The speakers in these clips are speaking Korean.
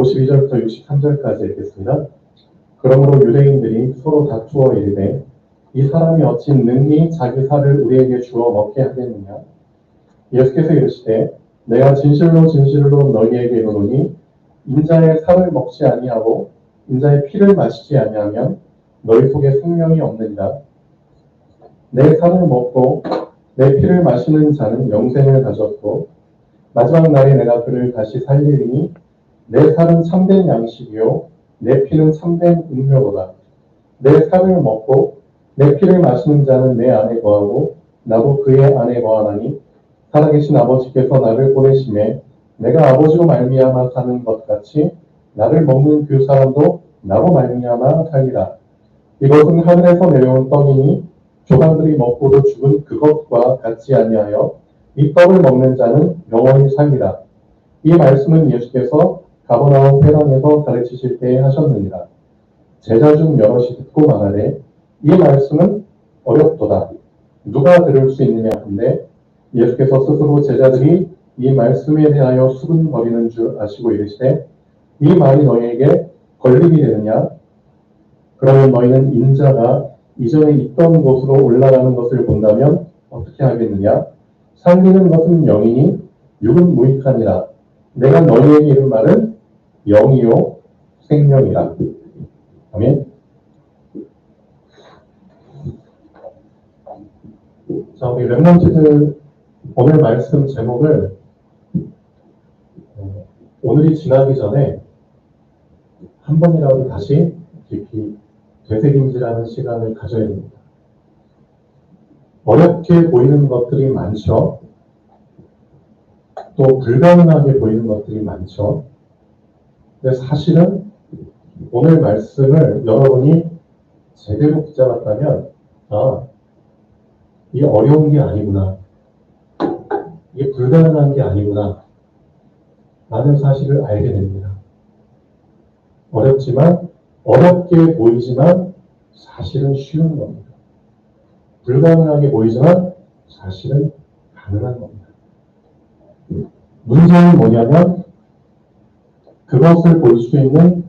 52절부터 63절까지 읽겠습니다. 그러므로 유대인들이 서로 다투어 이르되 이 사람이 어찌 능히 자기 살을 우리에게 주어 먹게 하겠느냐. 예수께서 이르시되 내가 진실로 진실로 너희에게 이르노니 인자의 살을 먹지 아니하고 인자의 피를 마시지 아니하면 너희 속에 생명이 없느니라. 내 살을 먹고 내 피를 마시는 자는 영생을 가졌고 마지막 날에 내가 그를 다시 살리리니 내 살은 참된 양식이요 내 피는 참된 음료로다. 내 살을 먹고 내 피를 마시는 자는 내 안에 거하고 나도 그의 안에 거하나니 살아계신 아버지께서 나를 보내심에 내가 아버지로 말미암아 사는 것 같이 나를 먹는 그 사람도 나로 말미암아 살리라. 이것은 하늘에서 내려온 떡이니 조상들이 먹고도 죽은 그것과 같지 아니하여 이 떡을 먹는 자는 영원히 살리라. 이 말씀은 예수께서 가버나움 회당에서 가르치실 때에 하셨느니라. 제자 중 여럿이 듣고 말하되 이 말씀은 어렵도다. 누가 들을 수 있느냐 한데 예수께서 스스로 제자들이 이 말씀에 대하여 수군거리는 줄 아시고 이르시되 이 말이 너희에게 걸림이 되느냐? 그러면 너희는 인자가 이전에 있던 곳으로 올라가는 것을 본다면 어떻게 하겠느냐? 살리는 것은 영이니 육은 무익하니라. 내가 너희에게 이른 말은 영이요 생명이라. 아멘. 자, 우리 렘넌트들 오늘 말씀 제목을 오늘이 지나기 전에 한 번이라도 다시 깊이 되새김질하는 시간을 가져야 됩니다. 어렵게 보이는 것들이 많죠. 또 불가능하게 보이는 것들이 많죠. 근데 사실은 오늘 말씀을 여러분이 제대로 붙잡았다면 이게 어려운 게 아니구나. 이게 불가능한 게 아니구나. 라는 사실을 알게 됩니다. 어렵지만, 어렵게 보이지만 사실은 쉬운 겁니다. 불가능하게 보이지만 사실은 가능한 겁니다. 문제는 뭐냐면 그것을 볼 수 있는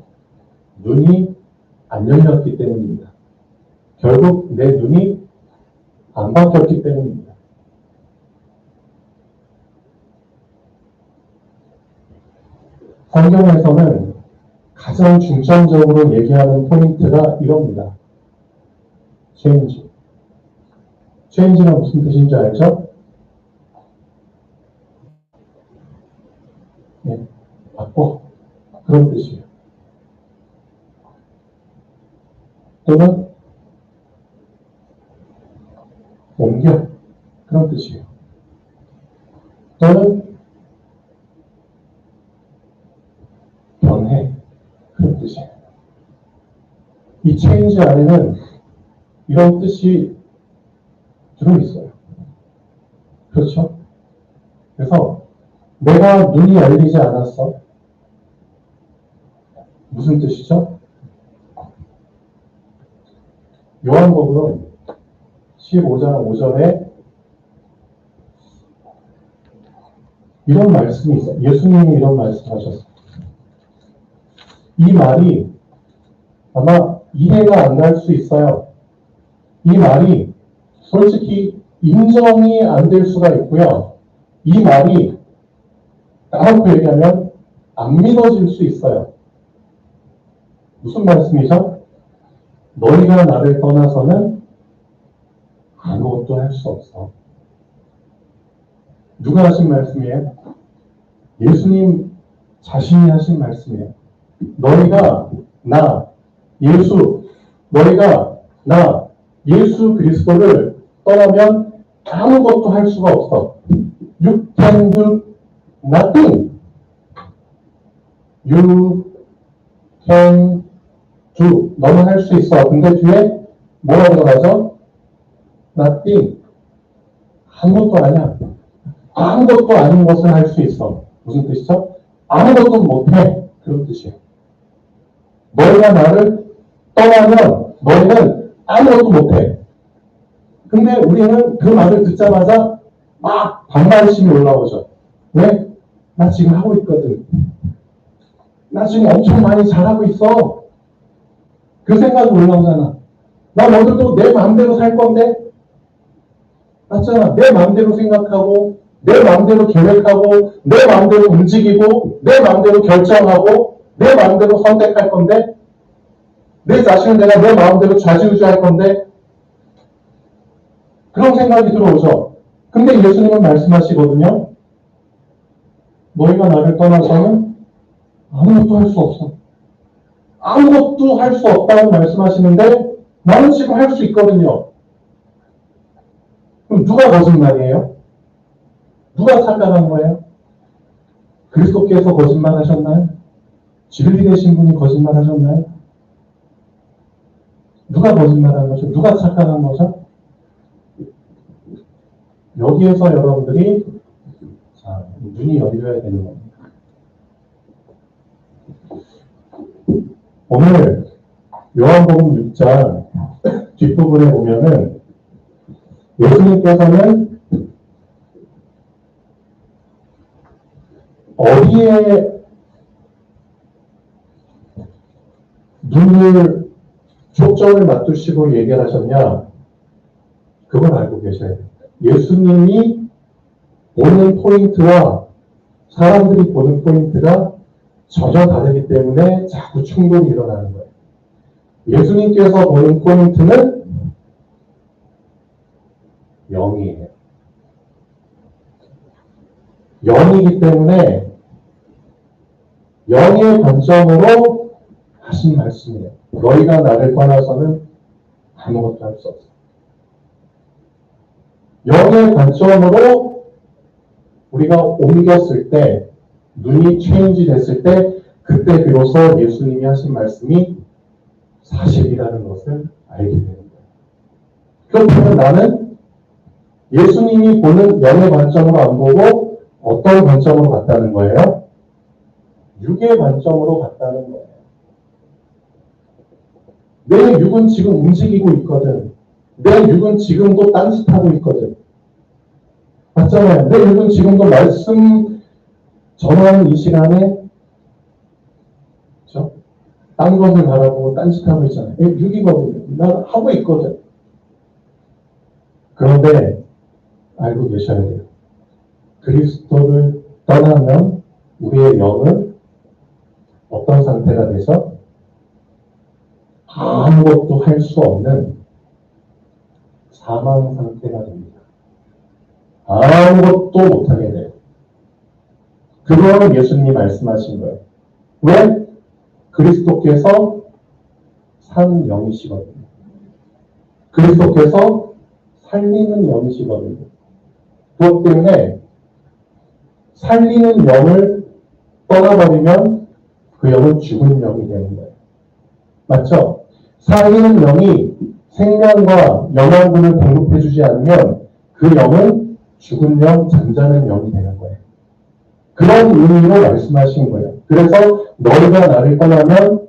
눈이 안 열렸기 때문입니다. 결국 내 눈이 안 바뀌었기 때문입니다. 성경에서는 가장 중점적으로 얘기하는 포인트가 이겁니다. 체인지. 체인지가 무슨 뜻인지 알죠? 네, 바꿔. 그런 뜻이에요. 또는 옮겨. 그런 뜻이에요. 또는 변해. 그런 뜻이에요. 이 체인지 안에는 이런 뜻이 들어있어요. 그렇죠? 그래서 내가 눈이 열리지 않았어. 무슨 뜻이죠? 요한복음 15장 5절에 이런 말씀이 있어요. 예수님이 이런 말씀하셨어요. 이 말이 아마 이해가 안 갈 수 있어요. 이 말이 솔직히 인정이 안 될 수가 있고요. 이 말이 따로 얘기하면 안 믿어질 수 있어요. 무슨 말씀이죠? 너희가 나를 떠나서는 아무것도 할 수 없어. 누가 하신 말씀이에요? 예수님 자신이 하신 말씀이에요. 너희가 나 예수 그리스도를 떠나면 아무것도 할 수가 없어. You can do nothing. You can do. 너는 할 수 있어. 근데 뒤에 뭐라고 들어가죠? Nothing. 아무것도 아니야. 아무것도 아닌 것을 할 수 있어. 무슨 뜻이죠? 아무것도 못해. 그런 뜻이에요. 너희가 나를 떠나면 너희는 아무것도 못해. 근데 우리는 그 말을 듣자마자 막 반발심이 올라오죠. 왜? 나 지금 하고 있거든. 나 지금 엄청 많이 잘하고 있어. 그 생각이 올라오잖아. 나 오늘도 내 마음대로 살 건데? 맞잖아. 내 마음대로 생각하고, 내 마음대로 계획하고, 내 마음대로 움직이고, 내 마음대로 결정하고, 내 마음대로 선택할 건데? 내 자신을 내가 내 마음대로 좌지우지할 건데? 그런 생각이 들어오죠. 근데 예수님은 말씀하시거든요. 너희가 나를 떠나서는 아무것도 할 수 없어. 아무것도 할 수 없다고 말씀하시는데 나는 지금 할 수 있거든요. 그럼 누가 거짓말이에요? 누가 착각한 거예요? 그리스도께서 거짓말하셨나요? 진리 되신 분이 거짓말하셨나요? 누가 거짓말한 거죠? 누가 착각한 거죠? 여기에서 여러분들이 자, 눈이 열려야 되는 겁니다. 오늘 요한복음 6장 뒷부분에 보면은 예수님께서는 어디에 눈을 초점을 맞추시고 얘기를 하셨냐? 그걸 알고 계셔야 됩니다. 예수님이 보는 포인트와 사람들이 보는 포인트가 전혀 다르기 때문에 자꾸 충돌이 일어나는 거예요. 예수님께서 보는 포인트는 영이에요. 영이기 때문에 영의 관점으로 하신 말씀이에요. 너희가 나를 떠나서는 아무것도 할 수 없어. 영의 관점으로 우리가 옮겼을 때, 눈이 체인지 됐을 때, 그때 비로소 예수님이 하신 말씀이 사실이라는 것을 알게 되는 거예요. 그렇다면 나는 예수님이 보는 영의 관점으로 안 보고 어떤 관점으로 봤다는 거예요? 육의 관점으로 봤다는 거예요. 내 육은 지금 움직이고 있거든. 내 육은 지금도 딴짓하고 있거든. 맞잖아요. 내 육은 지금도 말씀 전하는 이 시간에 그렇죠? 딴 것을 바라보고 딴짓하고 있잖아요. 육이거든요. 난 하고 있거든. 그런데 알고 계셔야 돼요. 그리스도를 떠나면 우리의 영은 어떤 상태가 돼서 아무것도 할 수 없는 사망 상태가 됩니다. 아무것도 못하게 돼요. 그거는 예수님이 말씀하신 거예요. 왜? 그리스도께서 산 영이시거든요. 그리스도께서 살리는 영이시거든요. 그것 때문에 살리는 영을 떠나버리면 그 영은 죽은 영이 되는 거예요. 맞죠? 살리는 영이 생명과 영양분을 공급해주지 않으면 그 영은 죽은 영, 잠자는 영이 되는 거예요. 그런 의미로 말씀하신 거예요. 그래서 너희가 나를 떠나면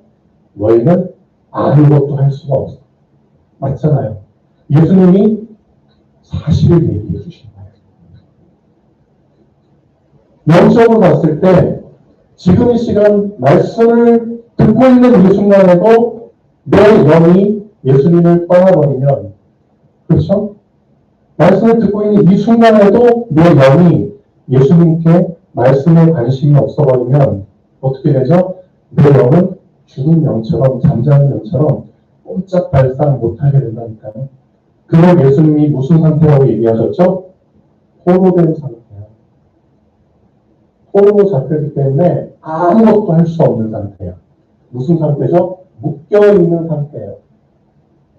너희는 아무것도 할 수가 없어. 맞잖아요. 예수님이 사실을 얘기해 주신 거예요. 영적으로 봤을 때 지금 이 시간 말씀을 듣고 있는 이 순간에도 내 영이 예수님을 떠나버리면, 그렇죠? 말씀을 듣고 있는 이 순간에도 내 영이 예수님께 말씀에 관심이 없어버리면 어떻게 되죠? 내 영은 죽은 영처럼, 잠자는 영처럼 꼼짝달싹 못하게 된다니까요. 그럼 예수님이 무슨 상태라고 얘기하셨죠? 포로된 상태야. 포로로 잡혔기 때문에 아무것도 할 수 없는 상태야. 무슨 상태죠? 묶여있는 상태예요.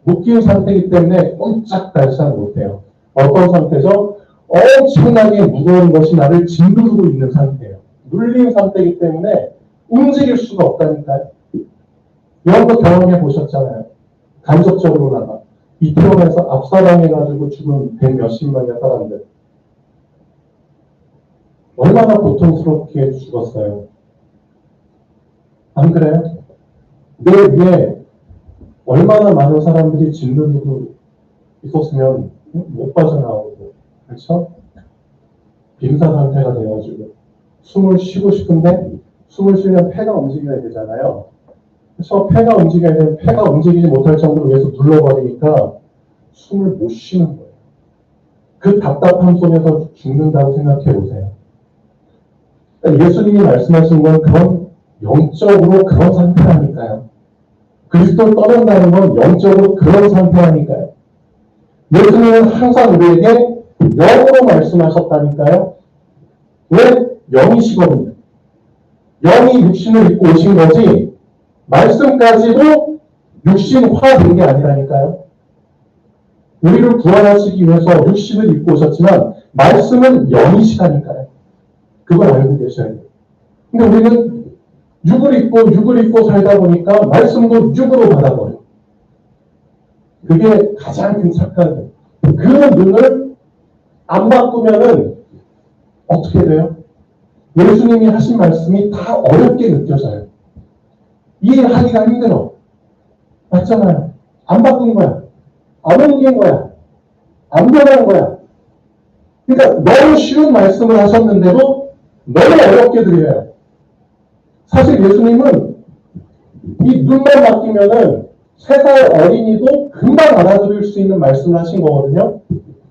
묶인 상태이기 때문에 꼼짝달싹 못해요. 어떤 상태죠? 엄청나게 무거운 것이 나를 짓누르고 있는 상태예요. 눌린 상태이기 때문에 움직일 수가 없다니까요. 여러분도 경험해 보셨잖아요. 간접적으로나마 이태원에서 압사당해가지고 죽은 100몇십만의 사람들. 얼마나 고통스럽게 죽었어요. 안 그래요? 내 위에 얼마나 많은 사람들이 짓누르고 있었으면 못 빠져나오고, 그렇죠? 빈사 상태가 돼가지고 숨을 쉬고 싶은데 숨을 쉬면 폐가 움직여야 되잖아요. 그래서 폐가 움직여야 되는 폐가 움직이지 못할 정도로 위에서 눌러버리니까 숨을 못 쉬는 거예요. 그 답답함 속에서 죽는다고 생각해 보세요. 그러니까 예수님이 말씀하신 건 그런 영적으로 그런 상태라니까요. 그리스도를 떠난다는 건 영적으로 그런 상태라니까요. 예수님은 항상 우리에게 영으로 말씀하셨다니까요. 왜? 영이시거든요. 영이 육신을 입고 오신 거지 말씀까지도 육신화된 게 아니라니까요. 우리를 구원하시기 위해서 육신을 입고 오셨지만 말씀은 영이시다니까요. 그걸 알고 계셔야 돼요. 근데 우리는 육을 입고 살다 보니까 말씀도 육으로 받아버려요. 그게 가장 큰 착각이에요. 그 눈을 안 바꾸면은 어떻게 돼요? 예수님이 하신 말씀이 다 어렵게 느껴져요. 이해하기가 힘들어. 맞잖아요. 안 바꾼 거야. 안 옮긴 거야. 안 변한 거야. 그러니까 너무 쉬운 말씀을 하셨는데도 너무 어렵게 들려요. 사실 예수님은 이 눈만 바뀌면은 3살 어린이도 금방 알아들을 수 있는 말씀을 하신 거거든요.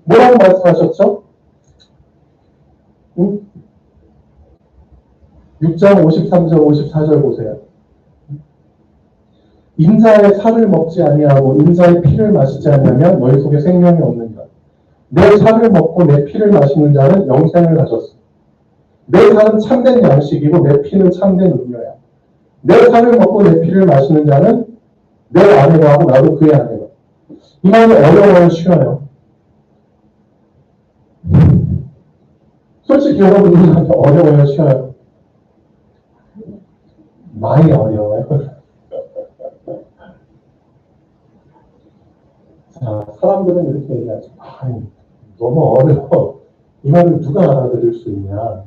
뭐라고 말씀하셨죠? 6장 53절 54절 보세요. 인자의 살을 먹지 아니하고 인자의 피를 마시지 아니하면 너희 속에 생명이 없느니라. 내 살을 먹고 내 피를 마시는 자는 영생을 가졌어. 내 살은 참된 양식이고 내 피는 참된 음료야. 내 살을 먹고 내 피를 마시는 자는 내 아내가 하고 나도 그의 아내가. 이 말은 어려워요, 쉬워요? 솔직히 여러분들한테 어려워요, 쉬워요? 많이 어려워요. 자, 사람들은 이렇게 얘기하죠. 너무 어려워. 이 말을 누가 알아들을 수 있냐.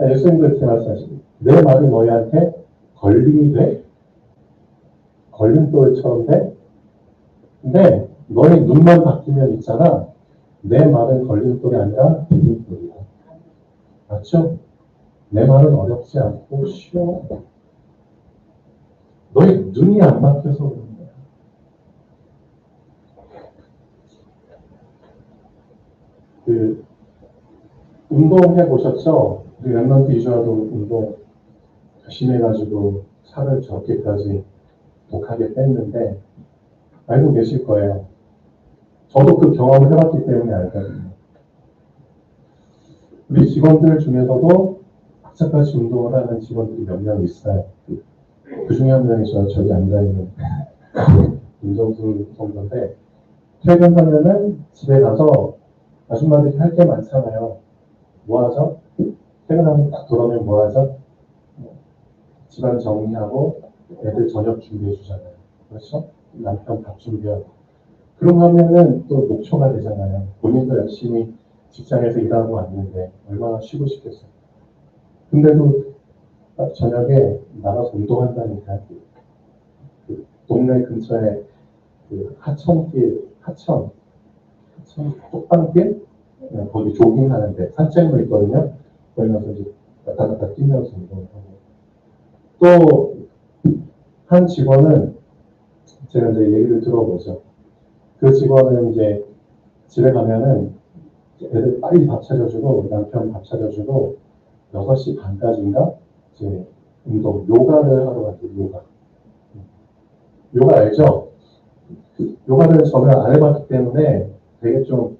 예수님도 이렇게 말씀하시고, 내 말이 너희한테 걸림이 돼? 걸림돌처럼 돼? 근데 너희 눈만 바뀌면 있잖아. 내 말은 걸림돌이 아니라 걸림돌이야. 맞죠? 내 말은 어렵지 않고 쉬워. 너희 눈이 안 바뀌어서 그런 거야. 운동해 보셨죠? 우리 랩런트 이주아도 운동 열심히 해가지고 살을 저렇게까지 독하게 뺐는데 알고 계실 거예요. 저도 그 경험을 해봤기 때문에 알거든요. 우리 직원들 중에서도 박사까지 운동을 하는 직원들이 몇 명 있어요. 그 중에 한 명이 저기 앉아있는 윤정수 정도인데 퇴근하면은 집에 가서 아줌마들이 할 게 많잖아요. 뭐 하죠? 퇴근하면 딱 돌아오면 뭐 하죠? 집안 정리하고 애들 저녁 준비해 주잖아요. 그렇죠? 남편 밥 준비하고. 그러고 하면은 또 녹초가 되잖아요. 본인도 열심히 직장에서 일하고 왔는데 얼마나 쉬고 싶겠어요. 근데도 저녁에 나가서 운동한다니까. 그 동네 근처에 그 하천 쪽방길? 거기 조깅하는데 산책로 있거든요. 거기 가서 이제 왔다 갔다 뛰면서 운동을 하고. 또 한 직원은 제가 이제 얘기를 들어보죠. 그 직원은 이제 집에 가면은 애들 빨리 밥 차려주고 남편 밥 차려주고 6시 반까지인가 이제 운동 요가를 하러 갔어요. 요가 알죠? 요가를 저는 안 해봤기 때문에 되게 좀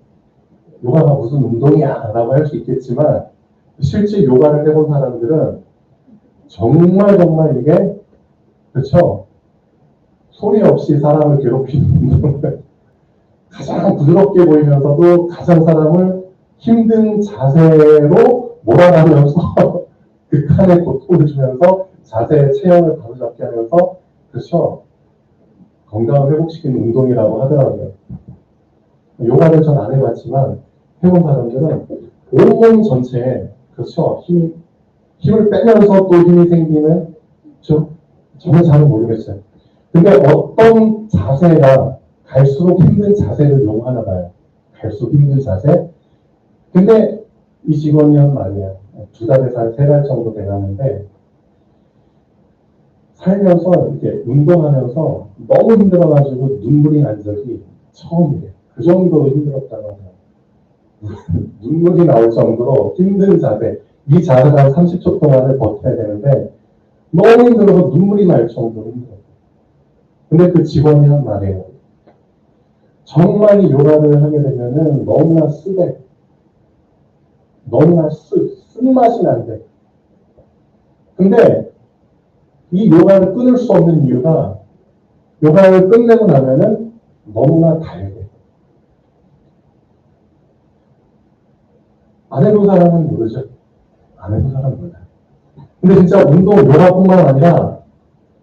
요가가 무슨 운동이야 라고 할 수 있겠지만 실제 요가를 해본 사람들은 정말 이게 그렇죠? 소리 없이 사람을 괴롭히는 운동을 가장 부드럽게 보이면서도 가장 사람을 힘든 자세로 몰아가면서 극한의 고통을 주면서 자세의 체형을 바로잡게 하면서 그렇죠? 건강을 회복시키는 운동이라고 하더라고요. 요가를 전 안 해봤지만 해본 사람들은 온몸 전체에 그렇죠? 힘을 빼면서 또 힘이 생기는 저는 잘 모르겠어요. 근데 어떤 자세가 갈수록 힘든 자세를 요구하나 봐요. 갈수록 힘든 자세. 근데 이 직원이 한 말이야. 2달에서 한 3달 정도 돼가는데, 살면서 이렇게 운동하면서 너무 힘들어가지고 눈물이 난 적이 처음이에요. 그 정도로 힘들었다고 하더라고요. 눈물이 나올 정도로 힘든 자세. 이 자세가 한 30초 동안을 버텨야 되는데, 너무 힘들어서 눈물이 날 정도로 힘들었어요. 근데 그 직원이 한 말이에요. 정말 이 요가를 하게 되면은 너무나 쓰대. 너무나 쓴맛이 난대. 근데 이 요가를 끊을 수 없는 이유가 요가를 끝내고 나면은 너무나 달대. 안 해본 사람은 모르죠. 안 해본 사람은 몰라요. 근데 진짜 운동, 요가뿐만 아니라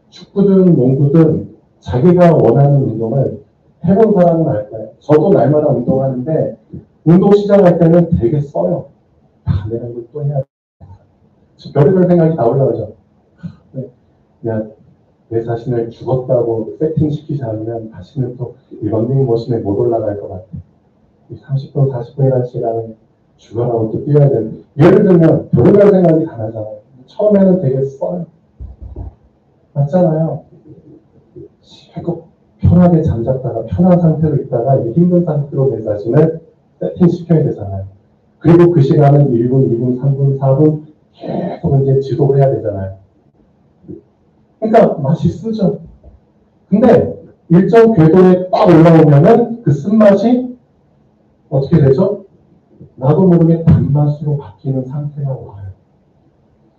축구든 농구든 자기가 원하는 운동을 해본 사람은 알 거예요. 저도 날마다 운동하는데 운동 시작할 때는 되게 써요. 내가 이걸 또 해야 돼. 별의별 생각이 다 올라오죠. 그냥 내 자신을 죽었다고 세팅시키지 않으면 다시는 또 이 런닝머신에 못 올라갈 것 같아. 30분, 40분이라는 시간을 죽어라고 또 뛰어야 되는. 예를 들면 별의별 생각이 다 나잖아요. 처음에는 되게 써요. 맞잖아요. 계속 편하게 잠잤다가 편한 상태로 있다가 이제 힘든 상태로 내 자신을 세팅시켜야 되잖아요. 그리고 그 시간은 1분, 2분, 3분, 4분 계속 이제 지속을 해야 되잖아요. 그러니까 맛이 쓰죠. 근데 일정 궤도에 딱 올라오면은 그 쓴맛이 어떻게 되죠? 나도 모르게 단맛으로 바뀌는 상태가 와요.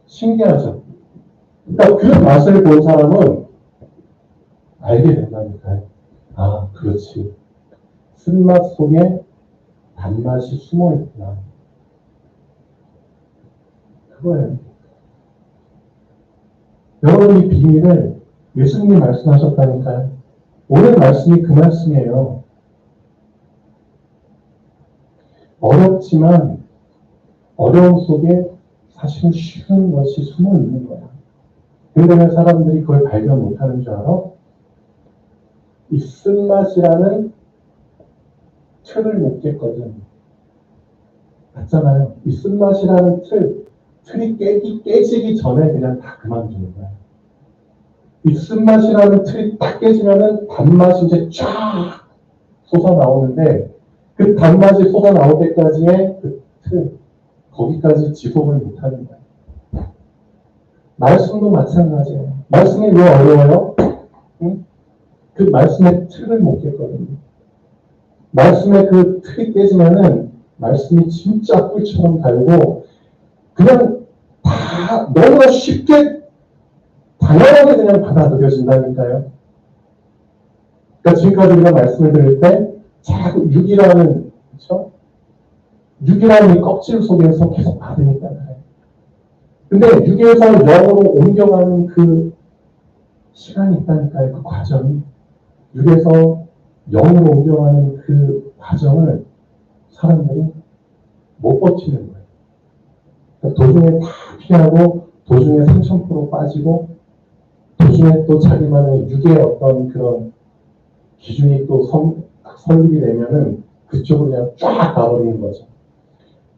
신기하죠? 그러니까 그 맛을 본 사람은 알게 된다니까요. 아, 그렇지. 쓴맛 속에 단맛이 숨어 있구나. 그거예요. 여러분, 이 비밀을 예수님이 말씀하셨다니까요. 오늘 말씀이 그 말씀이에요. 어렵지만 어려움 속에 사실은 쉬운 것이 숨어 있는 거야. 근데 왜 사람들이 그걸 발견 못하는 줄 알아? 이 쓴맛이라는 틀을 못 깼거든. 맞잖아요. 이 쓴맛이라는 틀이 깨지기 전에 그냥 다 그만두는 거야. 이 쓴맛이라는 틀이 딱 깨지면은 단맛이 이제 쫙 솟아나오는데 그 단맛이 쏟아나올 때까지의 그 틀, 거기까지 지속을 못하는 거예요. 말씀도 마찬가지예요. 말씀이 왜 어려워요? 응? 그 말씀의 틀을 못 깼거든요. 말씀의 그 틀이 깨지면은 말씀이 진짜 꿀처럼 달고 그냥 다 너무나 쉽게 당연하게 그냥 받아들여진다니까요. 그러니까 지금까지 우리가 말씀을 들을 때 자꾸 육이라는, 그렇죠? 육이라는 이 껍질 속에서 계속 받으니까 그래요. 근데 육에서 영으로 옮겨가는 그 시간이 있다니까요. 그 과정이. 육에서 영으로 옮겨가는 그 과정을 사람들이 못 버티는 거예요. 그러니까 도중에 다 피하고 도중에 3000% 빠지고 도중에 또 자기만의 육의 어떤 그런 기준이 또 설립이 되면은 그쪽으로 그냥 쫙 가버리는 거죠.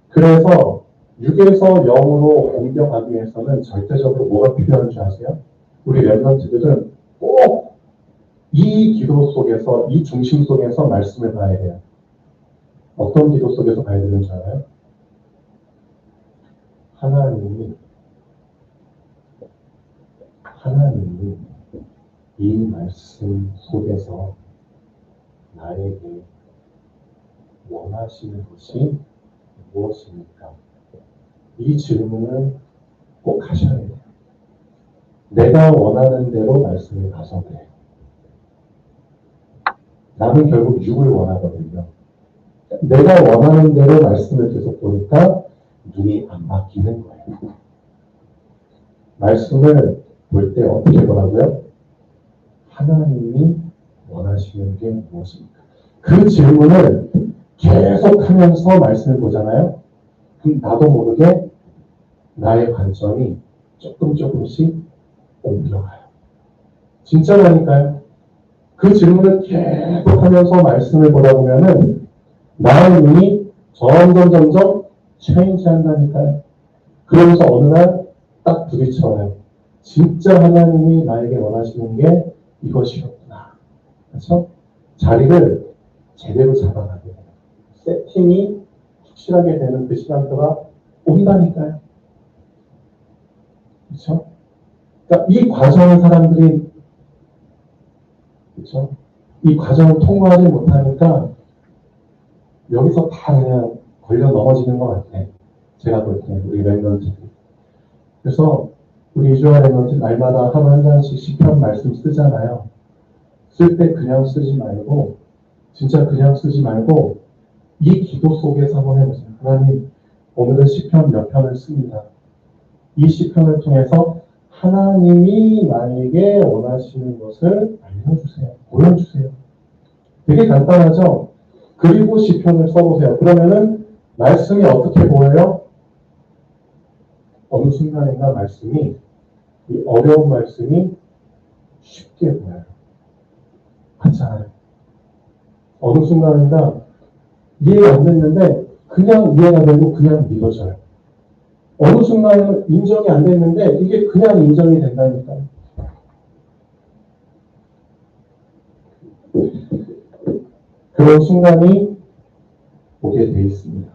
그래서 육에서 영으로 옮겨가기 위해서는 절대적으로 뭐가 필요한 줄 아세요? 우리 랩런트들은 꼭 이 기도 속에서, 이 중심 속에서 말씀을 봐야 돼요. 어떤 기도 속에서 봐야 되는 줄 알아요? 하나님이 이 말씀 속에서 나에게 원하시는 것이 무엇입니까? 이 질문을 꼭 하셔야 돼요. 내가 원하는 대로 말씀을 가셔야 돼요. 나는 결국 육을 원하거든요. 내가 원하는 대로 말씀을 계속 보니까 눈이 안 바뀌는 거예요. 말씀을 볼 때 어떻게 보라고요? 하나님이 원하시는 게 무엇입니까? 그 질문을 계속하면서 말씀을 보잖아요. 그럼 나도 모르게 나의 관점이 조금씩 옮겨가요. 진짜라니까요. 그 질문을 계속하면서 말씀을 보다 보면은 나의 눈이 점점 체인지 한다니까요. 그러면서 어느 날 딱 부딪혀요. 진짜 하나님이 나에게 원하시는 게 이것이었구나. 그렇죠? 자리를 제대로 잡아가야 돼요. 세팅이 확실하게 되는 그 시간표가 온다니까요. 그렇죠? 그러니까 이 과정을 사람들이 그렇죠? 이 과정을 통과하지 못하니까 여기서 다 그냥 걸려 넘어지는 것 같아. 제가 볼 때 우리 랩런트들. 그래서 우리 이주아 랩런트 날마다 하루 한 장씩 시편 말씀 쓰잖아요. 쓸 때 그냥 쓰지 말고 진짜 그냥 쓰지 말고 이 기도 속에서 한번 해보세요. 하나님, 오늘은 시편 몇 편을 씁니다. 이 시편을 통해서 하나님이 나에게 원하시는 것을 알려주세요. 보여주세요. 되게 간단하죠? 그리고 시편을 써보세요. 그러면은 말씀이 어떻게 보여요? 어느 순간인가 말씀이, 이 어려운 말씀이 쉽게 보여요. 그렇잖아요. 어느 순간인가 이해가 안 됐는데 그냥 이해가 되고 그냥 믿어져요. 어느 순간은 인정이 안 됐는데 이게 그냥 인정이 된다니까요. 그런 순간이 오게 돼 있습니다.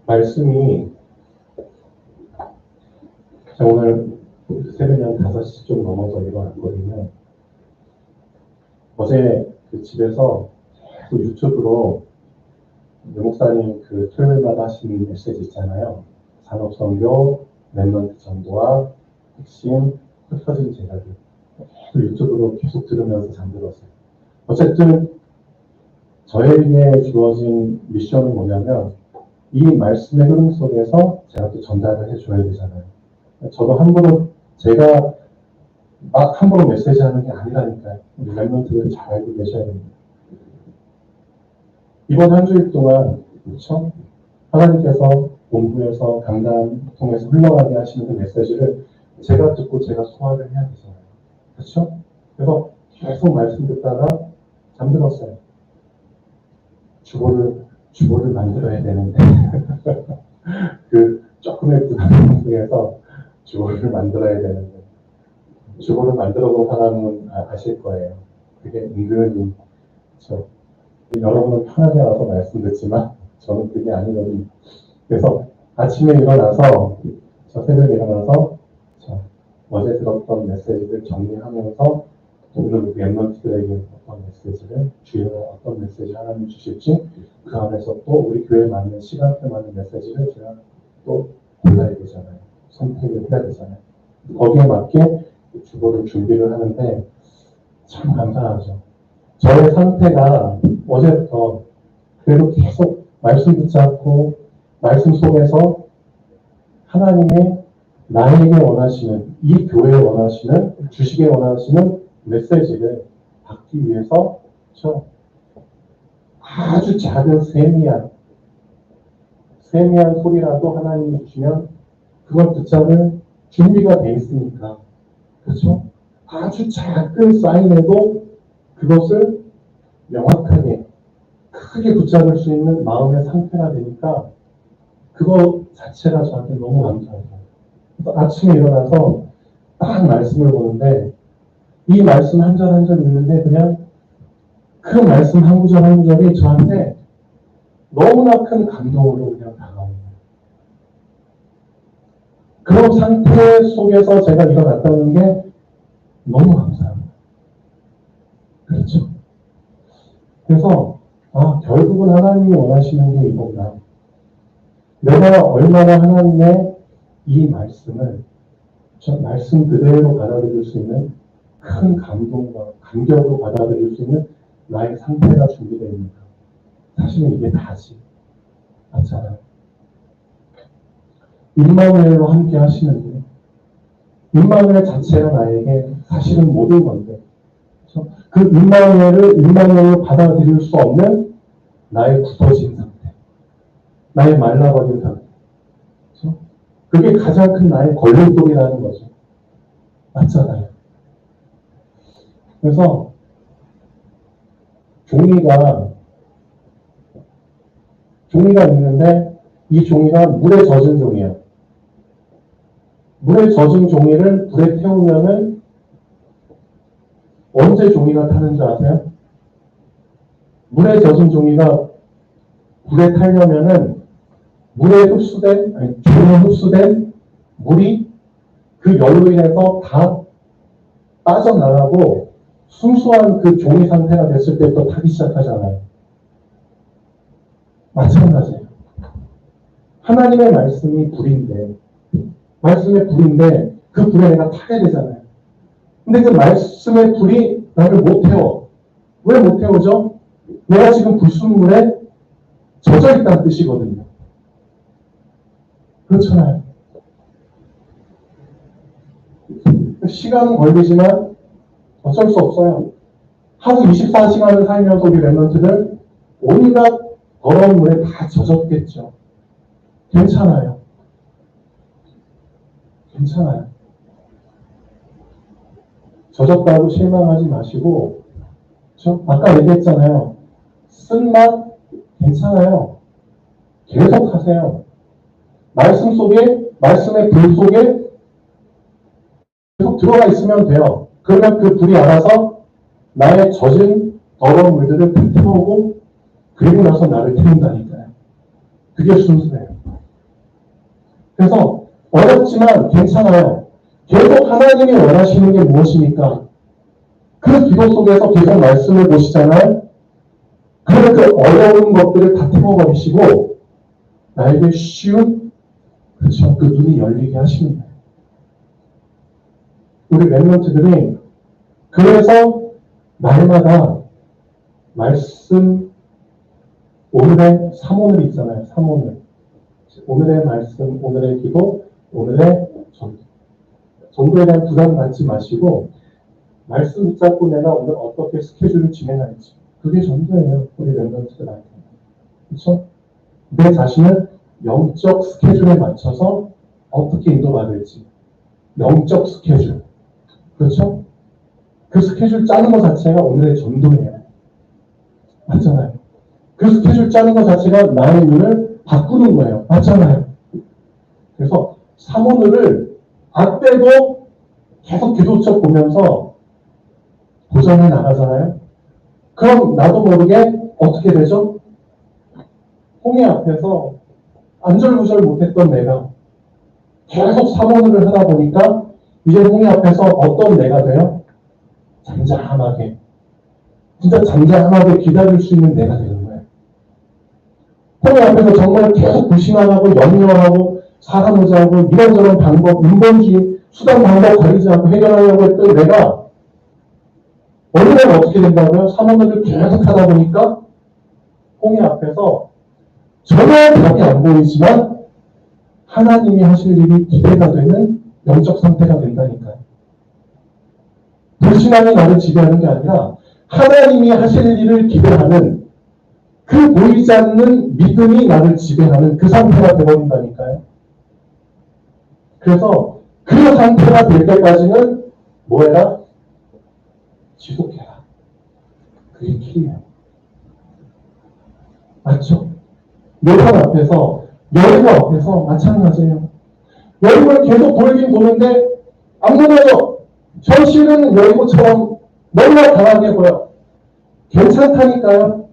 말씀이 제가 오늘 새벽에 한 5시 좀 넘어서 일어났거든요. 어제 그 집에서 계속 유튜브로 목사님 그 토요일마다 하시는 메시지 있잖아요. 산업선교, 랩런트 전도와 핵심, 흩어진 제자들. 그 유튜브로 계속 들으면서 잠들었어요. 어쨌든 저에게 주어진 미션은 뭐냐면 이 말씀의 흐름 속에서 제가 또 전달을 해줘야 되잖아요. 저도 함부로 제가 막 함부로 메시지하는 게 아니라니까요. 우리 랩런트들 잘 알고 계셔야 됩니다. 이번 한 주일 동안 그렇죠? 하나님께서 본부에서 강단 통해서 흘러가게 하시는 그 메시지를 제가 듣고 제가 소화를 해야 되잖아요. 그렇죠? 그래서 계속 말씀 듣다가 잠들었어요. 주보를 만들어야 되는데 그 조금의 부담 속에서 주보를 만들어야 되는데 주보를 만들어 본 사람은 아실 거예요. 그게 은근히 그렇죠? 여러분은 편하게 와서 말씀 듣지만 저는 그게 아니거든요. 그래서 아침에 일어나서 새벽에 일어나서 어제 들었던 메시지를 정리하면서 오늘 랩런트들에게 어떤 메시지를 주일날 어떤 메시지 하나님 주실지 그 안에서 또 우리 교회에 맞는 시간대 맞는 메시지를 제가 또 골라야 되잖아요. 선택을 해야 되잖아요. 거기에 맞게 주보를 준비를 하는데 참 감사하죠. 저의 상태가 어제부터 그래도 계속 말씀 듣지 않고 말씀 속에서 하나님의 나에게 원하시는 이 교회에 원하시는 주시게 원하시는 메시지를 받기 위해서 그렇죠? 아주 작은 세미한 소리라도 하나님이 주시면 그걸 붙잡을 준비가 돼 있으니까 그렇죠? 아주 작은 사인에도 그것을 명확하게 크게 붙잡을 수 있는 마음의 상태가 되니까 그거 자체가 저한테 너무 감사해요. 그래서 아침에 일어나서 딱 말씀을 보는데 이 말씀 한 절 한 절 읽는데 그냥 그 말씀 한 구절 한 구절이 저한테 너무나 큰 감동으로 그냥 다가오는 거예요. 그런 상태 속에서 제가 일어났다는 게 너무 감사합니다. 그렇죠? 그래서 결국은 하나님이 원하시는 게 이거구나. 내가 얼마나 하나님의 이 말씀을 말씀 그대로 받아들일 수 있는 큰 감동과 감격으로 받아들일 수 있는 나의 상태가 준비되어 있는가. 사실은 이게 다지. 맞잖아요. 임마누엘로 함께 하시는데 임마누엘 자체가 나에게 사실은 모든 건데 그 임마누엘로 받아들일 수 없는 나의 굳어진 상태, 나의 말라버린 상태. 그렇죠? 그게 가장 큰 나의 걸림돌이라는 거죠. 맞잖아요. 그래서 종이가 종이가 있는데 이 종이가 물에 젖은 종이에요. 물에 젖은 종이를 불에 태우면은 언제 종이가 타는 줄 아세요? 물에 젖은 종이가 불에 타려면은 물에 흡수된, 아니, 종이에 흡수된 물이 그 열로 인해서 다 빠져나가고 순수한 그 종이 상태가 됐을 때부터 타기 시작하잖아요. 마찬가지예요. 하나님의 말씀이 불인데, 말씀의 불인데 그 불에 내가 타게 되잖아요. 근데 그 말씀의 불이 나를 못 태워. 왜 못 태우죠? 내가 지금 불순물에 젖어 있다는 뜻이거든요. 그렇잖아요. 시간은 걸리지만 어쩔 수 없어요. 하루 24시간을 살면서 우리 랩런트들 온갖 더러운 물에 다 젖었겠죠. 괜찮아요. 괜찮아요. 젖었다고 실망하지 마시고, 그렇죠? 아까 얘기했잖아요. 쓴맛 괜찮아요. 계속 하세요. 말씀 속에, 말씀의 불 속에 계속 들어가 있으면 돼요. 그러면 그 불이 알아서 나의 젖은 더러운 물들을 다 태우고 그리고 나서 나를 태운다니까요. 그게 순수해요. 그래서 어렵지만 괜찮아요. 계속 하나님이 원하시는 게 무엇입니까? 그 기도 속에서 계속 말씀을 보시잖아요. 그러면 그 어려운 것들을 다 태워버리시고 나에게 쉬운, 그렇죠, 그 눈이 열리게 하시는 거예요. 우리 랩런트들이 그래서 날마다 말씀, 오늘의 3오늘 있잖아요. 3오늘. 오늘의 말씀, 오늘의 기도, 오늘의 전도. 전도에 대한 부담 갖지 마시고 말씀 붙잡고 내가 오늘 어떻게 스케줄을 진행할지. 그게 전도예요. 우리 랩런트들한테. 그렇죠? 내 자신을 영적 스케줄에 맞춰서 어떻게 인도받을지. 영적 스케줄. 그렇죠? 그 스케줄 짜는 것 자체가 오늘의 전도예요. 맞잖아요. 그 스케줄 짜는 것 자체가 나의 눈을 바꾸는 거예요. 맞잖아요. 그래서 3오늘을 안 빼고 계속 기도책 보면서 도전해 나가잖아요. 그럼 나도 모르게 어떻게 되죠? 홍해 앞에서 안절부절 못했던 내가 계속 3오늘을 하다 보니까 이제 홍해 앞에서 어떤 내가 돼요? 잠잠하게. 진짜 잠잠하게 기다릴 수 있는 내가 되는 거예요. 홍해 앞에서 정말 계속 불신앙하고 염려하고 사람 의지하고 이런저런 방법, 인본주의, 수단 방법 가리지 않고 해결하려고 했던 내가 어느 날 어떻게 된다고요? 3오늘을 계속 하다 보니까 홍해 앞에서 전혀 답이 안 보이지만 하나님이 하실 일이 기대가 되는 영적 상태가 된다니까요. 불신앙이 나를 지배하는 게 아니라 하나님이 하실 일을 기대하는 그 보이지 않는 믿음이 나를 지배하는 그 상태가 되어버린다니까요. 그래서 그 상태가 될 때까지는 뭐 해라? 지속해라. 그게 키예요. 맞죠? 요한 앞에서, 여리고 앞에서 마찬가지예요. 여리고는 계속 돌긴 도는데 안 무너져. 현실은 여리고처럼 너무나 강하게 보여. 괜찮다니까요.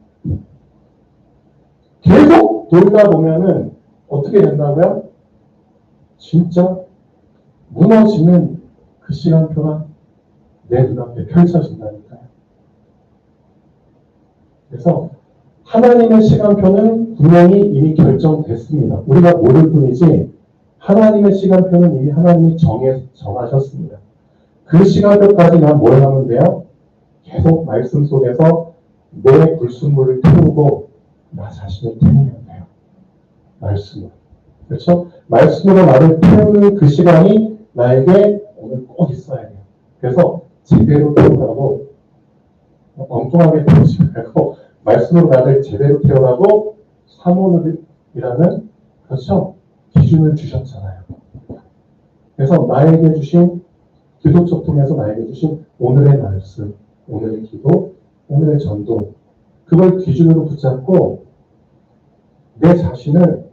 계속 돌다 보면은 어떻게 된다고요? 진짜 무너지는 그 시간표가 내 눈앞에 펼쳐진다니까요. 그래서 하나님의 시간표는 분명히 이미 결정됐습니다. 우리가 모를 뿐이지 하나님의 시간표는 이미 하나님이 정하셨습니다. 그 시간표까지 난 뭘 하면 돼요? 계속 말씀 속에서 내 불순물을 태우고 나 자신을 태우면 돼요. 말씀으로. 그렇죠? 말씀으로 나를 태우는 그 시간이 나에게 오늘 꼭 있어야 돼요. 그래서 제대로 태우라고 엉뚱하게 태우지 말고 말씀으로 나를 제대로 태우라고 3오늘이라는 그렇죠? 기준을 주셨잖아요. 그래서 나에게 주신 기도책 통해서 나에게 주신 오늘의 말씀, 오늘의 기도, 오늘의 전도 그걸 기준으로 붙잡고 내 자신을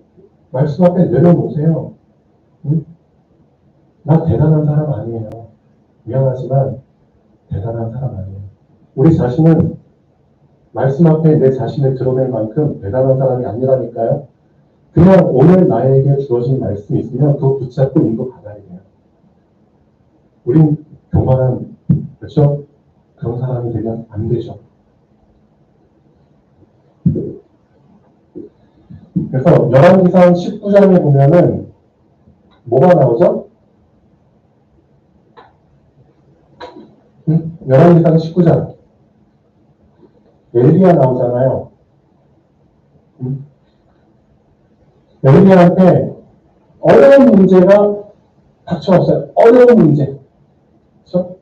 말씀 앞에 내려놓으세요. 응? 나 대단한 사람 아니에요. 미안하지만 대단한 사람 아니에요. 우리 자신은 말씀 앞에 내 자신을 드러낼 만큼 대단한 사람이 아니라니까요. 그냥 오늘 나에게 주어진 말씀이 있으면 그거 붙잡고 인도 받아야 돼요. 우린 교만한, 그렇죠? 그런 사람이 되면 안 되죠. 그래서 열왕기상 19장에 보면은 뭐가 나오죠? 열왕기상 19장 엘리야 나오잖아요. 엘리야한테 어려운 문제가 닥쳐왔어요. 어려운 문제. 그렇죠?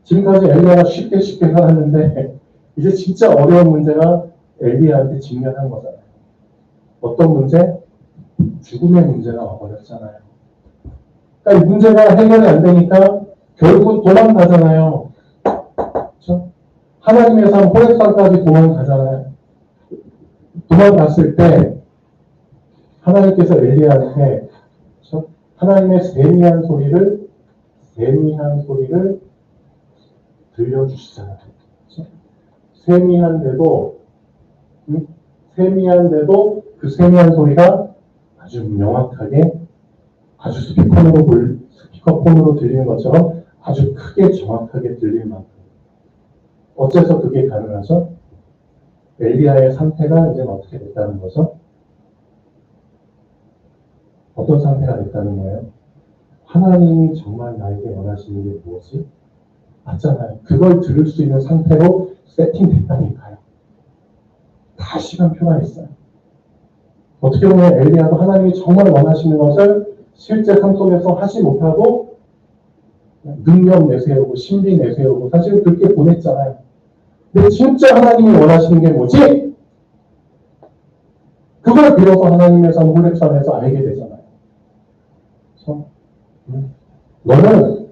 지금까지 엘리야가 쉽게 살았는데 이제 진짜 어려운 문제가 엘리야한테 직면한 거잖아요. 어떤 문제? 죽음의 문제가 와버렸잖아요. 그러니까 이 문제가 해결이 안 되니까 결국 도망가잖아요. 그렇죠? 하나님의 산 호렙산까지 도망가잖아요. 도망갔을 때 하나님께서 엘리야한테 그렇죠? 하나님의 세미한 소리를 들려주시잖아요. 그렇죠? 세미한데도 그 세미한 소리가 아주 명확하게 아주 스피커폰으로 들리는 것처럼 아주 크게 정확하게 들릴 만큼 어째서 그게 가능하죠? 엘리야의 상태가 이제 어떻게 됐다는 거죠? 어떤 상태가 됐다는 거예요? 하나님이 정말 나에게 원하시는 게 무엇이? 맞잖아요. 그걸 들을 수 있는 상태로 세팅됐다니까요. 다 시간표가 있어요. 어떻게 보면 엘리야도 하나님이 정말 원하시는 것을 실제 삶 속에서 하지 못하고 능력 내세우고 신비 내세우고 사실 그렇게 보냈잖아요. 근데 진짜 하나님이 원하시는 게 뭐지? 그걸 비로소 하나님의 산 호렙산에서 알게 되잖아요. 그래서 너는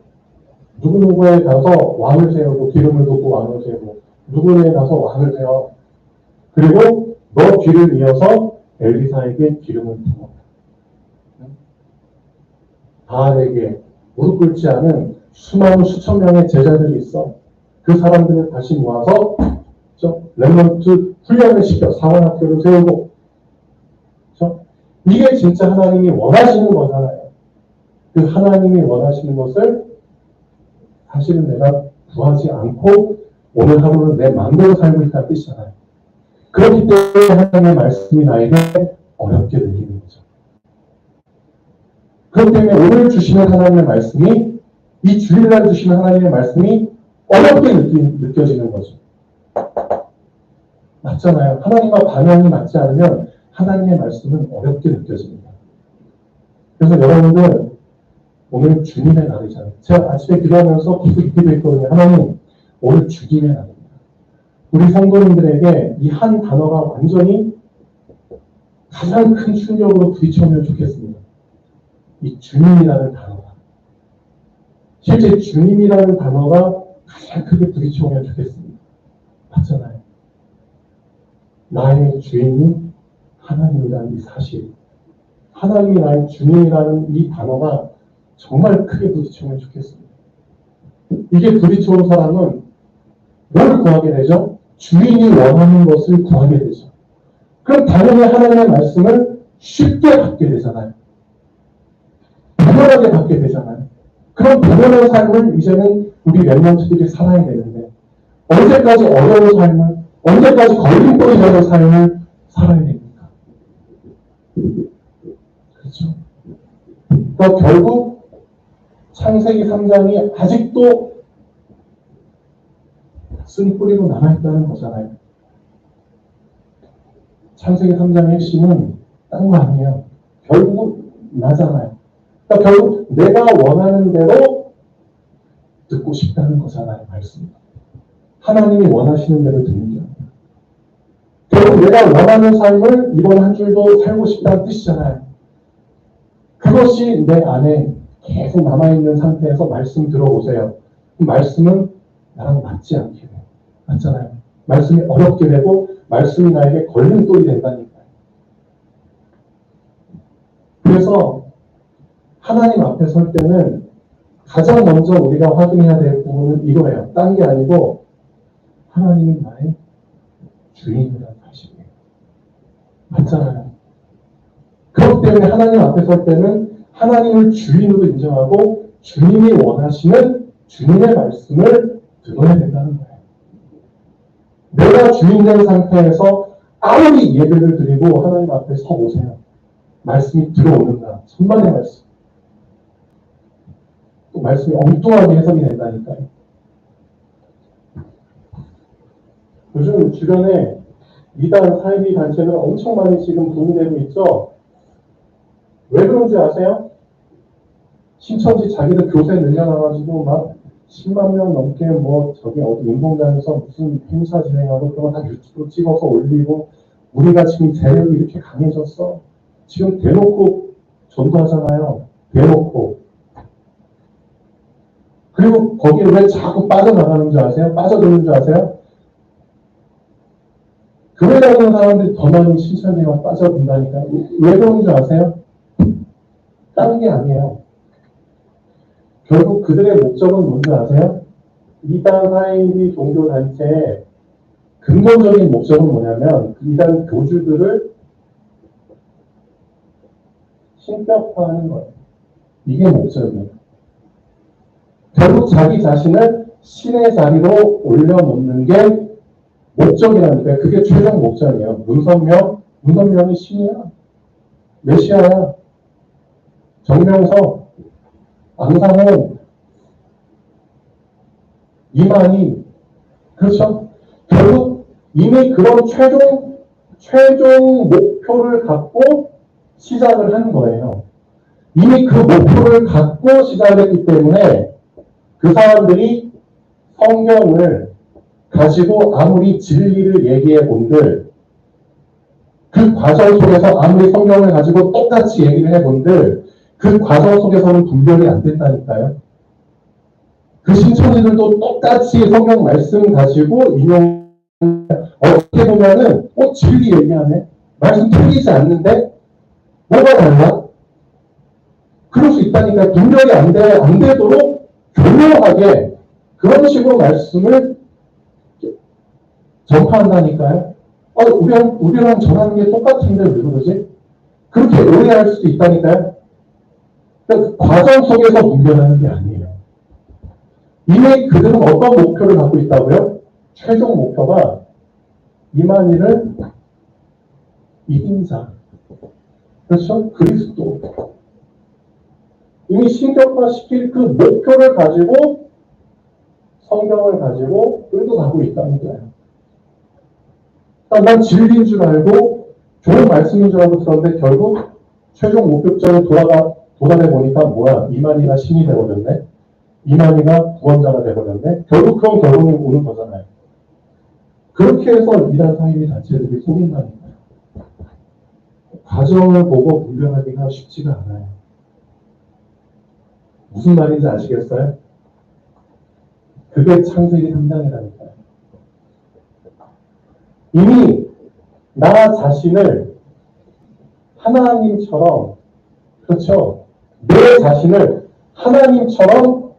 누구누구에 가서 왕을 세우고 기름을 붓고 왕을 세우고 누구에 가서 왕을 세워. 그리고 너 뒤를 이어서 엘리사에게 기름을 부어. 바알에게 무릎 꿇지 않은 수많은 수천 명의 제자들이 있어. 그 사람들을 다시 모아서 렘넌트 훈련을 시켜 사관학교를 세우고. 그렇죠? 이게 진짜 하나님이 원하시는 거잖아요. 그 하나님이 원하시는 것을 사실은 내가 구하지 않고 오늘 하루는 내 마음대로 살고 있다는 뜻이잖아요. 그렇기 때문에 하나님의 말씀이 나에게 어렵게 들리는 거죠. 그렇기 때문에 오늘 주시는 하나님의 말씀이 이 주일날 주시는 하나님의 말씀이 어렵게 느껴지는 거죠. 맞잖아요. 하나님과 방향이 맞지 않으면 하나님의 말씀은 어렵게 느껴집니다. 그래서 여러분들 오늘 주님의 날이잖아요. 제가 아침에 기도하면서 계속 기도했거든요. 하나님, 오늘 주님의 날입니다. 우리 성도님들에게 이 한 단어가 완전히 가장 큰 충격으로 부딪혀면 좋겠습니다. 이 주님이라는 단어가. 실제 주님이라는 단어가 가장 크게 부딪혀오면 좋겠습니다. 맞잖아요. 나의 주인이 하나님이라는 이 사실. 하나님이 나의 주님이라는 이 단어가 정말 크게 부딪히면 좋겠습니다. 이게 부딪혀온 사람은 뭘 구하게 되죠? 주인이 원하는 것을 구하게 되죠. 그럼 당연히 하나님의 말씀을 쉽게 받게 되잖아요. 당연하게 받게 되잖아요. 그럼 당연한 삶을 이제는 우리 렘넌트들이 살아야 되는데 언제까지 어려운 삶을, 언제까지 걸림돌이 되는 삶을 살아야 됩니까? 그렇죠? 그러니까 결국 창세기 3장이 아직도 쓴 뿌리로 남아있다는 거잖아요. 창세기 3장의 핵심은 다른 거 아니에요. 결국 나잖아요. 그러니까 결국 내가 원하는 대로 듣고 싶다는 거잖아요. 말씀. 하나님이 원하시는 대로 듣는 게 아니에요. 결국 내가 원하는 삶을 이번 한 주도 살고 싶다는 뜻이잖아요. 그것이 내 안에 계속 남아있는 상태에서 말씀 들어보세요. 그 말씀은 나랑 맞지 않게 돼요. 맞잖아요. 말씀이 어렵게 되고 말씀이 나에게 걸림돌이 된다니까요. 그래서 하나님 앞에 설 때는 가장 먼저 우리가 확인해야 될 부분은 이거예요. 딴 게 아니고 하나님이 나의 주인이라는 사실이에요. 맞잖아요. 그렇기 때문에 하나님 앞에 설 때는 하나님을 주인으로 인정하고 주님이 원하시는 주님의 말씀을 들어야 된다는 거예요. 내가 주인된 상태에서 아무리 예배를 드리고 하나님 앞에 서보세요. 말씀이 들어오는가? 천만의 말씀. 또 말씀이 엉뚱하게 해석이 된다니까요. 요즘 주변에 이단 사이비 단체들 엄청 많이 지금 붐이 되고 있죠. 왜 그런지 아세요? 신천지 자기들 교세 늘려놔가지고 막 10만 명 넘게 뭐 저기 어디 운동장에서 무슨 행사 진행하고 그런 거 다 유튜브 찍어서 올리고 우리가 지금 세력이 이렇게 강해졌어. 지금 대놓고 전도하잖아요. 대놓고. 그리고 거기에 왜 자꾸 빠져나가는 줄 아세요? 빠져드는 줄 아세요? 교회 다니는 사람들이 더 많이 신천지가 빠져든다니까. 왜 그런 줄 아세요? 다른 게 아니에요. 결국 그들의 목적은 뭔지 아세요? 이단 사이비 종교단체의 근본적인 목적은 뭐냐면 이단 교주들을 신격화하는 거예요. 이게 목적이에요. 결국 자기 자신을 신의 자리로 올려놓는 게 목적이라니까. 그게 최종 목적이에요. 문선명이 신이야. 메시아야. 정명석, 안상홍, 이만희. 그렇죠? 결국 이미 그런 최종 목표를 갖고 시작을 한 거예요. 이미 그 목표를 갖고 시작을 했기 때문에 그 사람들이 성경을 가지고 아무리 진리를 얘기해 본들, 그 과정 속에서 아무리 성경을 가지고 똑같이 얘기를 해 본들, 그 과정 속에서는 분별이 안 된다니까요. 그 신천지들도 똑같이 성경 말씀 가지고 어떻게 보면은 진리 얘기하네. 말씀 틀리지 않는데 뭐가 달라? 그럴 수 있다니까. 분별이 안 되도록 교묘하게 그런 식으로 말씀을 전파한다니까요. 우리랑 전하는 게 똑같은데 왜 그러지? 그렇게 오해할 수도 있다니까요. 그러니까 그 과정 속에서 분별하는 게 아니에요. 이미 그들은 어떤 목표를 갖고 있다고요? 최종 목표가 이만희를 이긴 자. 그렇죠? 그리스도. 이미 신격화시킬 그 목표를 가지고 성경을 가지고 끌고 가고 있다는 거예요. 난 진리인 줄 알고 좋은 말씀인 줄 알고 들었는데 결국 최종 목표점에 도달해 보니까 뭐야? 이만희가 신이 되어버렸네. 이만희가 구원자가 되어버렸네. 결국 그런 결론이 오는 거잖아요. 그렇게 해서 이단 사이비 단체들이 속인다니까요. 과정을 보고 분별하기가 쉽지가 않아요. 무슨 말인지 아시겠어요? 그게 창세기 3장이라니까요. 이미 나 자신을 하나님처럼, 그렇죠? 내 자신을 하나님처럼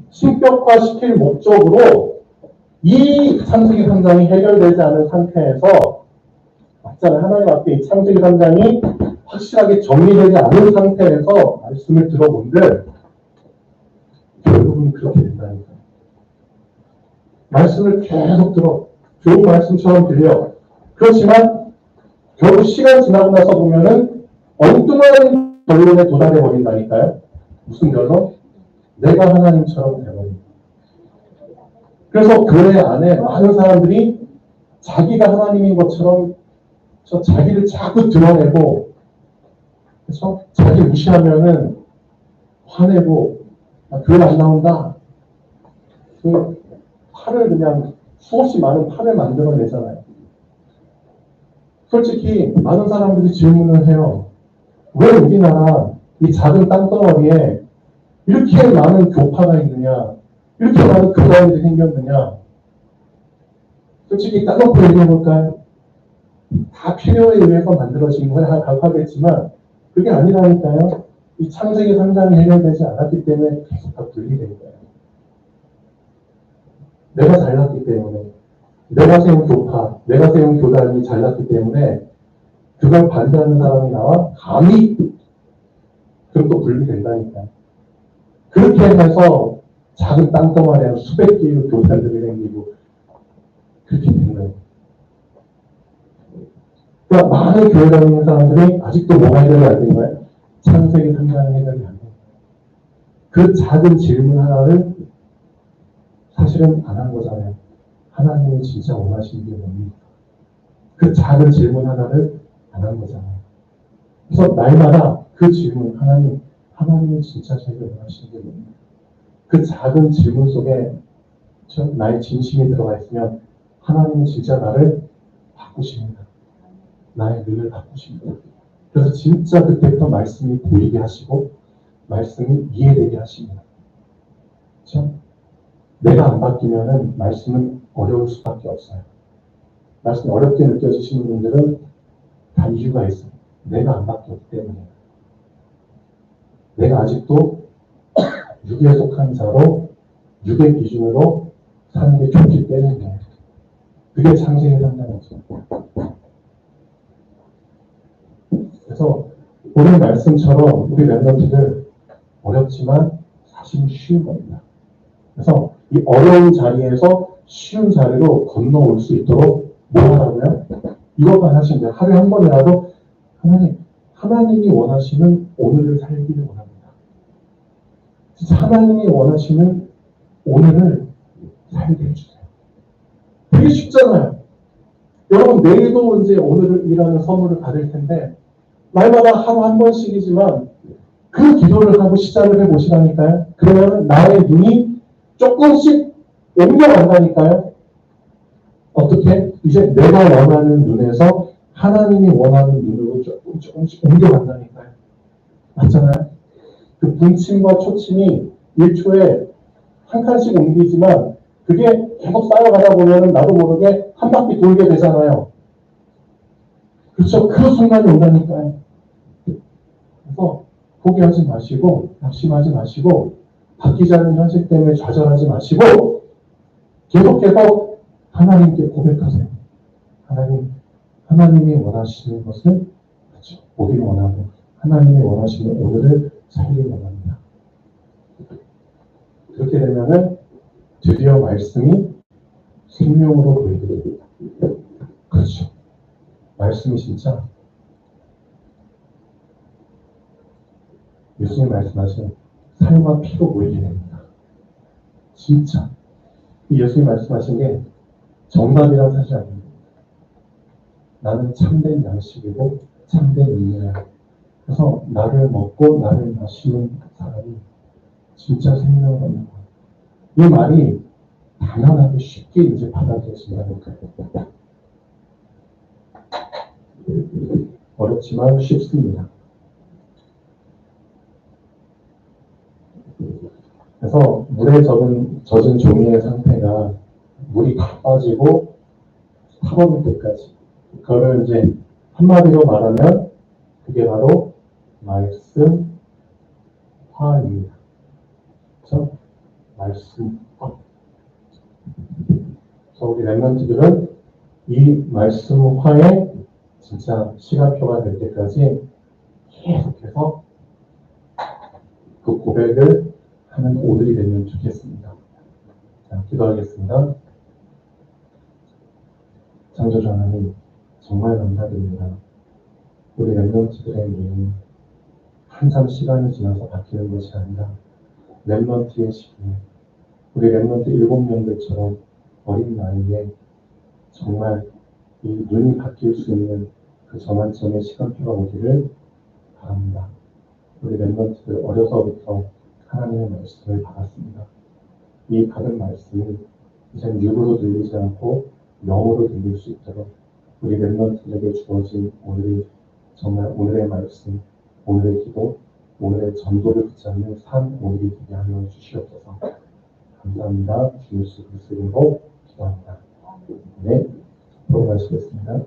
신격화시킬 목적으로 이 창세기 3장이 해결되지 않은 상태에서, 맞잖아요. 하나님 앞에 이 창세기 3장이 확실하게 정리되지 않은 상태에서 말씀을 들어본들 결국은 그렇게 된다니까요. 말씀을 계속 들어. 좋은 말씀처럼 들려. 그렇지만 결국 시간 지나고 나서 보면은 엉뚱한 결론에 도달해 버린다니까요. 무슨 결론? 내가 하나님처럼 되버린다. 그래서 교회 안에 많은 사람들이 자기가 하나님인 것처럼 자기를 자꾸 드러내고, 그래서 자기 무시하면은 화내고, 교회 안 나온다. 그 팔을 그냥 수없이 많은 팔을 만들어내잖아요. 솔직히 많은 사람들이 질문을 해요. 왜 우리나라 이 작은 땅덩어리에 이렇게 많은 교파가 있느냐, 이렇게 많은 교단들이 생겼느냐. 솔직히 따놓고 얘기해볼까요? 다 필요에 의해서 만들어진 거야 하겠지만 그게 아니라니까요. 이 창세기 3장이 해결되지 않았기 때문에 계속 다 분리된 거예요. 내가 잘났기 때문에, 내가 세운 교파, 내가 세운 교단이 잘났기 때문에 그걸 반대하는 사람이 나와 감히 그럼 또 분리된다니까요. 그렇게 해서 작은 땅덩어리 한 수백 개의 교단들이 생기고 그렇게 된 거예요. 그러니까 많은 교회 다니는 사람들이 아직도 뭐가 해결이 안 된 거예요? 창세기 3장이 해결이 안 돼. 그 작은 질문 하나를 사실은 안 한 거잖아요. 하나님이 진짜 원하시는 게 뭡니까? 그 작은 질문 하나를 안 한 거잖아요. 그래서 날마다 그 질문, 하나님이 진짜 저에게 원하시는 게 뭡니까? 그 작은 질문 속에 나의 진심이 들어가 있으면 하나님은 진짜 나를 바꾸십니다. 나의 눈을 바꾸십니다. 그래서 진짜 그때부터 말씀이 보이게 하시고 말씀이 이해되게 하십니다. 그렇죠? 내가 안 바뀌면은 말씀은 어려울 수밖에 없어요. 말씀이 어렵게 느껴지시는 분들은 다 이유가 있어요. 내가 안 바뀌었기 때문에. 내가 아직도 육에 속한 자로 육의 기준으로 사는 게 좋기 때문에. 그게 창세기 3장이죠. 그래서 오늘 말씀처럼 우리 랩런트들 어렵지만 사실은 쉬운 겁니다. 그래서 이 어려운 자리에서 쉬운 자리로 건너올 수 있도록 뭐 하라고요? 이것만 하시면 돼요. 하루에 한 번이라도 하나님이 원하시는 오늘을 살기를 원합니다. 진짜 하나님이 원하시는 오늘을 살게 해주세요. 되게 쉽잖아요. 여러분 내일도 이제 오늘이라는 선물을 받을 텐데 날마다 하루 한 번씩이지만 그 기도를 하고 시작을 해보시라니까요. 그러면 나의 눈이 조금씩 옮겨간다니까요. 어떻게? 이제 내가 원하는 눈에서 하나님이 원하는 눈으로 조금씩 옮겨간다니까요. 맞잖아요? 그 분침과 초침이 1초에 한 칸씩 옮기지만 그게 계속 쌓여가다 보면 나도 모르게 한 바퀴 돌게 되잖아요. 그렇죠? 그 순간이 온다니까요. 그래서 포기하지 마시고 낙심하지 마시고 바뀌지 않는 현실 때문에 좌절하지 마시고 계속해서 하나님께 고백하세요. 하나님이 원하시는 것은 그렇죠. 보기를 원하고 하나님이 원하시는 오늘을 살기를 원합니다. 그렇게 되면은 드디어 말씀이 생명으로 보이게 됩니다. 그렇죠. 말씀이 진짜 예수님 말씀하신 살과 피로 보이게 됩니다. 진짜 이 예수님 말씀하신 게 정답이란 사실 아닙니다. 나는 참된 양식이고 참된 인내야. 그래서 나를 먹고 나를 마시는 사람이 진짜 생명을 얻는 거예요. 이 말이 당연하게 쉽게 이제 받아들여진다는 거예요. 어렵지만 쉽습니다. 그래서 물에 젖은 종이의 상태가 물이 다 빠지고 타버릴 때까지 그거를 이제 한마디로 말하면 그게 바로 말씀화입니다. 그래서 말씀화. 그래서 우리 랩런트들은 이 말씀화에 진짜 시간표가 될 때까지 계속해서 그 고백을 하는 오늘이 되면 좋겠습니다. 자, 기도하겠습니다. 창조주 하나님, 정말 감사드립니다. 우리 랩런트들의 미움이 항상 시간이 지나서 바뀌는 것이 아니라 랩런트의 시기에 우리 랩런트 7명들처럼 어린 나이에 정말 이 눈이 바뀔 수 있는 그 저만점의 시간표가 오기를 바랍니다. 우리 랩런트들 어려서부터 하나님의 말씀을 받았습니다. 이 받은 말씀이 이젠 육으로 들리지 않고 영으로 들릴 수 있도록 우리 랩런트들에게 주어진 정말 오늘의 말씀, 오늘의 기도, 오늘의 전도를 붙잡는 삶 오늘이 되게 하여 주시옵소서. 감사합니다. 주 예수 그리스도로 기도합니다. 네, 돌아가시겠습니다.